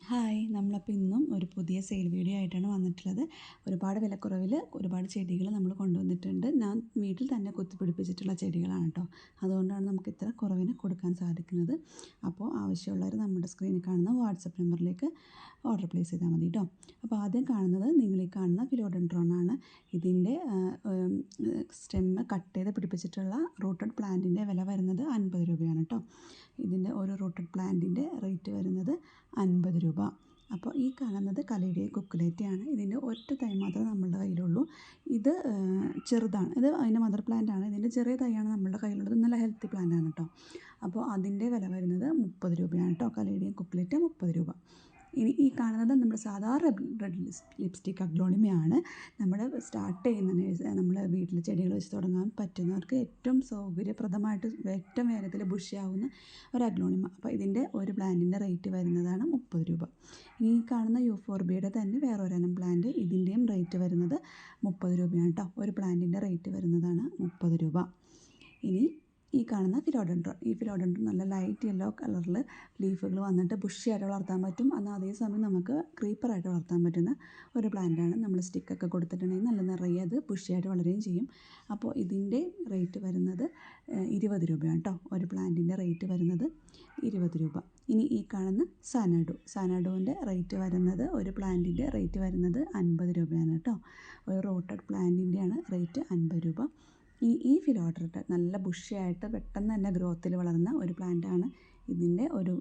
Hi, നമ്മളപ്പോൾ ഇന്നും ഒരു പുതിയ സെയിൽ വീഡിയോ ആയിട്ടാണ് വന്നിട്ടുള്ളത്. ഒരുപാട് വിലക്കുറവിൽ ഒരുപാട് ചെടികൾ നമ്മൾ കൊണ്ടുവന്നിട്ടുണ്ട്. ഞാൻ വീട്ടിൽ തന്നെ കുത്തിപ്പിടിപ്പിച്ചിട്ടുള്ള ചെടികളാണ് കേട്ടോ. അതുകൊണ്ടാണ് നമുക്ക് ഇത്ര കുറവിന് കൊടുക്കാൻ സാധിക്കുന്നത്. അപ്പോൾ ആവശ്യമുള്ളവർ നമ്മുടെ സ്ക്രീനിൽ കാണുന്ന വാട്സപ്പ് നമ്പറിലേക്ക് ഓർഡർ പ്ലേസ് ചെയ്താൽ മതി കേട്ടോ. അപ്പോൾ ആദ്യം കാണുന്നത് നിങ്ങൾ ഈ കാണുന്ന ഫിലോഡെൻഡ്രോൺ ആണ്. ഇതിൻ്റെ സ്റ്റെമ്മ് കട്ട് ചെയ്ത് പിടിപ്പിച്ചിട്ടുള്ള റൂട്ടഡ് പ്ലാന്റിൻ്റെ വില വരുന്നത് 50 രൂപയാണ് കേട്ടോ. ഇതിൻ്റെ ഒരു റൂട്ടഡ് പ്ലാന്റിൻ്റെ റേറ്റ് വരുന്നത് 50 രൂപ. അപ്പോൾ ഈ കാണുന്നത് കലേഡിയ കുക്കുലേറ്റയാണ്. ഇതിൻ്റെ ഒറ്റ തൈ മാത്രമേ നമ്മളുടെ കയ്യിലുള്ളൂ. ഇത് ചെറുതാണ്. ഇത് അതിൻ്റെ മദർ പ്ലാന്റ് ആണ്. ഇതിൻ്റെ ചെറിയ തൈയാണ് നമ്മളുടെ കയ്യിലുള്ളത്. നല്ല ഹെൽത്തി പ്ലാന്റ് ആണ് കേട്ടോ. അപ്പോൾ അതിൻ്റെ വില വരുന്നത് 30 രൂപയാണ് കേട്ടോ. കലേഡിയ കുക്കുലേറ്റ് 30 രൂപ. ഇനി ഈ കാണുന്നത് നമ്മുടെ സാധാരണ റെഡ് ലിപ്സ്റ്റിക് അഗ്ലോണിമയാണ്. നമ്മൾ സ്റ്റാർട്ട് ചെയ്യുന്ന നമ്മൾ വീട്ടിൽ ചെടികൾ വെച്ച് തുടങ്ങാൻ പറ്റുന്നവർക്ക് ഏറ്റവും സൗകര്യപ്രദമായിട്ട് ഏറ്റവും വേഗത്തിൽ ബുഷിയാവുന്ന ഒരു അഗ്ലോണിമ. അപ്പോൾ ഇതിൻ്റെ ഒരു പ്ലാന്റിൻ്റെ റേറ്റ് വരുന്നതാണ് 30 രൂപ. ഇനി ഈ കാണുന്ന യൂഫോർബിയയുടെ തന്നെ വേറൊരെണ്ണം പ്ലാന്റ്, ഇതിൻ്റെയും റേറ്റ് വരുന്നത് 30 രൂപയാണ് കേട്ടോ. ഒരു പ്ലാന്റിൻ്റെ റേറ്റ് വരുന്നതാണ് 30 രൂപ. ഇനി ഈ കാണുന്ന ഫിലോഡെൻഡ്രോൺ, ഈ ഫിലോഡെൻഡ്രോൺ നല്ല ലൈറ്റ് യെല്ലോ കളറിൽ ലീഫുകൾ വന്നിട്ട് ബുഷിയായിട്ട് വളർത്താൻ പറ്റും. എന്നാൽ അതേസമയം നമുക്ക് ക്രീപ്പറായിട്ട് വളർത്താൻ പറ്റുന്ന ഒരു പ്ലാന്റാണ്. നമ്മൾ സ്റ്റിക്കൊക്കെ കൊടുത്തിട്ടുണ്ടെങ്കിൽ നല്ല നിറയെ അത് ബുഷിയായിട്ട് വളരുകയും ചെയ്യും. അപ്പോൾ ഇതിൻ്റെ റേറ്റ് വരുന്നത് 20 രൂപയാണ് കേട്ടോ. ഒരു പ്ലാന്റിൻ്റെ റേറ്റ് വരുന്നത് 20 രൂപ. ഇനി ഈ കാണുന്ന സാനാഡുവിൻ്റെ റേറ്റ് വരുന്നത്, ഒരു പ്ലാന്റിൻ്റെ റേറ്റ് വരുന്നത് 50 രൂപയാണ് കേട്ടോ. ഒരു റൂട്ടഡ് പ്ലാന്റിൻ്റെയാണ് റേറ്റ് 50 രൂപ. ഈ ഫിലോഡെൻഡ്രോൺ നല്ല ബുഷിയായിട്ട് പെട്ടെന്ന് തന്നെ ഗ്രോത്തിൽ വളർന്ന ഒരു പ്ലാന്റാണ്. ഇതിൻ്റെ ഒരു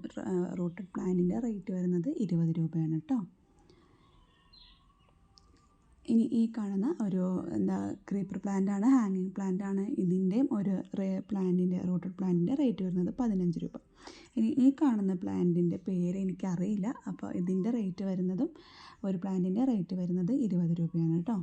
റൂട്ടഡ് പ്ലാന്റിൻ്റെ റേറ്റ് വരുന്നത് 20 രൂപയാണ് കേട്ടോ. ഇനി ഈ കാണുന്ന ഒരു ക്രീപ്പർ പ്ലാന്റാണ്, ഹാങ്ങിങ് പ്ലാന്റാണ്. ഇതിൻ്റെയും ഒരു റൂട്ടഡ് പ്ലാന്റിൻ്റെ റേറ്റ് വരുന്നത് 15 രൂപ. ഇനി ഈ കാണുന്ന പ്ലാന്റിൻ്റെ പേര് എനിക്കറിയില്ല. അപ്പോൾ ഇതിൻ്റെ റേറ്റ് വരുന്നതും ഒരു പ്ലാന്റിൻ്റെ റേറ്റ് വരുന്നത് 20 രൂപയാണ് കേട്ടോ.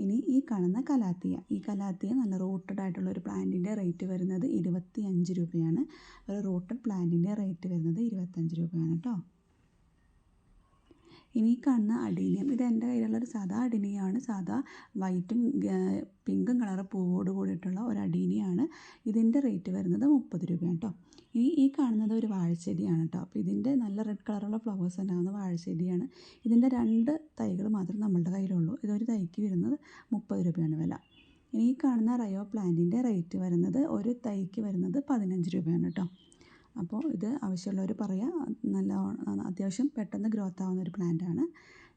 ഇനി ഈ കാണുന്ന കലാത്തിയ നല്ല റൂട്ടഡ് ആയിട്ടുള്ള ഒരു പ്ലാന്റിൻ്റെ റേറ്റ് വരുന്നത് 25 രൂപയാണ്. ഒരു റൂട്ടഡ് പ്ലാന്റിൻ്റെ റേറ്റ് വരുന്നത് 25 രൂപയാണ് കേട്ടോ. ഇനി ഈ കാണുന്ന അഡീനിയം, ഇത് എൻ്റെ കയ്യിലുള്ളൊരു സാധാ അഡീനിയമാണ്. സാധാ വൈറ്റും പിങ്കും കളർ പൂവോട് കൂടിയിട്ടുള്ള ഒരു അഡീനിയാണ്. ഇതിൻ്റെ റേറ്റ് വരുന്നത് 30 രൂപയാണ് കേട്ടോ. ഈ കാണുന്നത് ഒരു വാഴച്ചെടിയാണ് കേട്ടോ. അപ്പോൾ ഇതിൻ്റെ നല്ല റെഡ് കളറുള്ള ഫ്ലവേഴ്സ് ഉണ്ടാകുന്ന വാഴച്ചെടിയാണ്. ഇതിൻ്റെ 2 തൈകൾ മാത്രമേ നമ്മളുടെ കയ്യിലുള്ളൂ. ഇതൊരു തൈക്ക് വരുന്നത് 30 രൂപയാണ് വില. ഇനി ഈ കാണുന്ന റയോ പ്ലാന്റിൻ്റെ റേറ്റ് വരുന്നത് ഒരു തൈക്ക് വരുന്നത് 15 രൂപയാണ് കേട്ടോ. അപ്പോൾ ഇത് ആവശ്യമുള്ളവർ പറയാം. നല്ല അത്യാവശ്യം പെട്ടെന്ന് ഗ്രോത്ത് ആവുന്ന ഒരു പ്ലാന്റാണ്.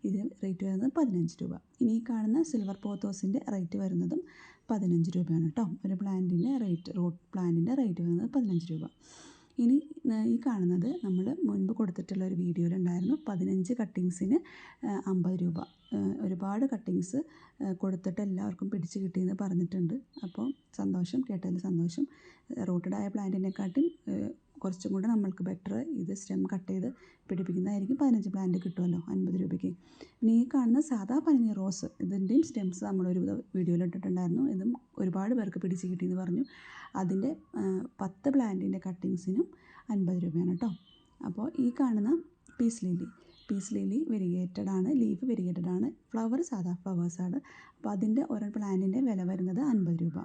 ഇത് റേറ്റ് വരുന്നത് 15 രൂപ. ഇനി ഈ കാണുന്ന സിൽവർ പോത്തോസിൻ്റെ റേറ്റ് വരുന്നതും 15 രൂപയാണ് കേട്ടോ. ഒരു റൂട്ട് പ്ലാന്റിൻ്റെ റേറ്റ് വരുന്നത് 15 രൂപ. ഇനി ഈ കാണുന്നത് നമ്മൾ മുൻപ് കൊടുത്തിട്ടുള്ള ഒരു വീഡിയോയിലുണ്ടായിരുന്നു. 15 കട്ടിങ്സിന് 50 രൂപ. ഒരുപാട് കട്ടിങ്സ് കൊടുത്തിട്ട് എല്ലാവർക്കും പിടിച്ച് കിട്ടിയെന്ന് പറഞ്ഞിട്ടുണ്ട്. അപ്പോൾ സന്തോഷം, കേട്ടതിൽ സന്തോഷം. റൂട്ടഡായ പ്ലാന്റിനെക്കാട്ടും കുറച്ചും കൂടെ നമ്മൾക്ക് ബെറ്റർ ഇത് സ്റ്റെം കട്ട് ചെയ്ത് പിടിപ്പിക്കുന്നതായിരിക്കും. 15 പ്ലാന്റ് കിട്ടുമല്ലോ 50 രൂപയ്ക്ക്. പിന്നെ ഈ കാണുന്ന സാധാ പനിനീർ റോസ്, ഇതിൻ്റെയും സ്റ്റെംസ് നമ്മളൊരു വീഡിയോയിൽ ഇട്ടിട്ടുണ്ടായിരുന്നു. ഇതും ഒരുപാട് പേർക്ക് പിടിച്ച് കിട്ടിയെന്ന് പറഞ്ഞു. അതിൻ്റെ 10 പ്ലാന്റിൻ്റെ കട്ടിങ്സിനും 50 രൂപയാണ് കേട്ടോ. അപ്പോൾ ഈ കാണുന്ന പീസ് ലില്ലി വെരിഗേറ്റഡ് ആണ്, ലീഫ് വെരിഗേറ്റഡ് ആണ്, ഫ്ലവർ സാധാ ഫ്ലവേഴ്സാണ്. അപ്പോൾ അതിൻ്റെ ഒരു പ്ലാന്റിൻ്റെ വില വരുന്നത് 50 രൂപ.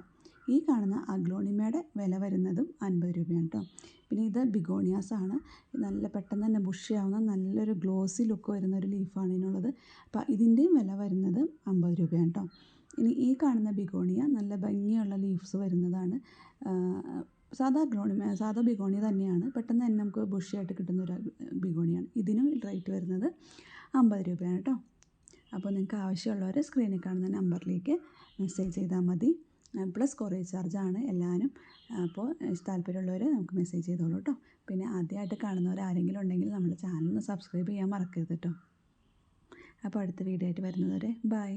ഈ കാണുന്ന അഗ്ലോണിമയുടെ വില വരുന്നതും 50 രൂപയാണ് കേട്ടോ. പിന്നെ ഇത് ബിഗോണിയാസ് ആണ്. നല്ല പെട്ടെന്ന് തന്നെ ബുഷിയാവുന്ന നല്ലൊരു ഗ്ലോസി ലുക്ക് വരുന്ന ഒരു ലീഫാണ് ഇതിനുള്ളത്. അപ്പോൾ ഇതിൻ്റെയും വില വരുന്നത് 50 രൂപയാണ് കേട്ടോ. ഇനി ഈ കാണുന്ന ബിഗോണിയ നല്ല ഭംഗിയുള്ള ലീവ്സ് വരുന്നതാണ്. സാധാ ബിഗോണിയ തന്നെയാണ്. പെട്ടെന്ന് തന്നെ നമുക്ക് ബുഷിയായിട്ട് കിട്ടുന്ന ഒരു ബിഗോണിയാണ്. ഇതിനും റേറ്റ് വരുന്നത് 50 രൂപയാണ് കേട്ടോ. അപ്പോൾ നിങ്ങൾക്ക് ആവശ്യമുള്ളവർ സ്ക്രീനിൽ കാണുന്ന നമ്പറിലേക്ക് മെസ്സേജ് ചെയ്താൽ മതി. പ്ലസ് കൊറിയർ ചാർജാണ് എല്ലാവരും. അപ്പോൾ താല്പര്യമുള്ളവർ നമുക്ക് മെസ്സേജ് ചെയ്തോളൂ കേട്ടോ. പിന്നെ ആദ്യമായിട്ട് കാണുന്നവർ ആരെങ്കിലും ഉണ്ടെങ്കിൽ നമ്മുടെ ചാനൽ ഒന്ന് സബ്സ്ക്രൈബ് ചെയ്യാൻ മറക്കരുത് കേട്ടോ. അപ്പോൾ അടുത്ത വീഡിയോ ആയിട്ട് വരുന്നതുവരെ ബൈ.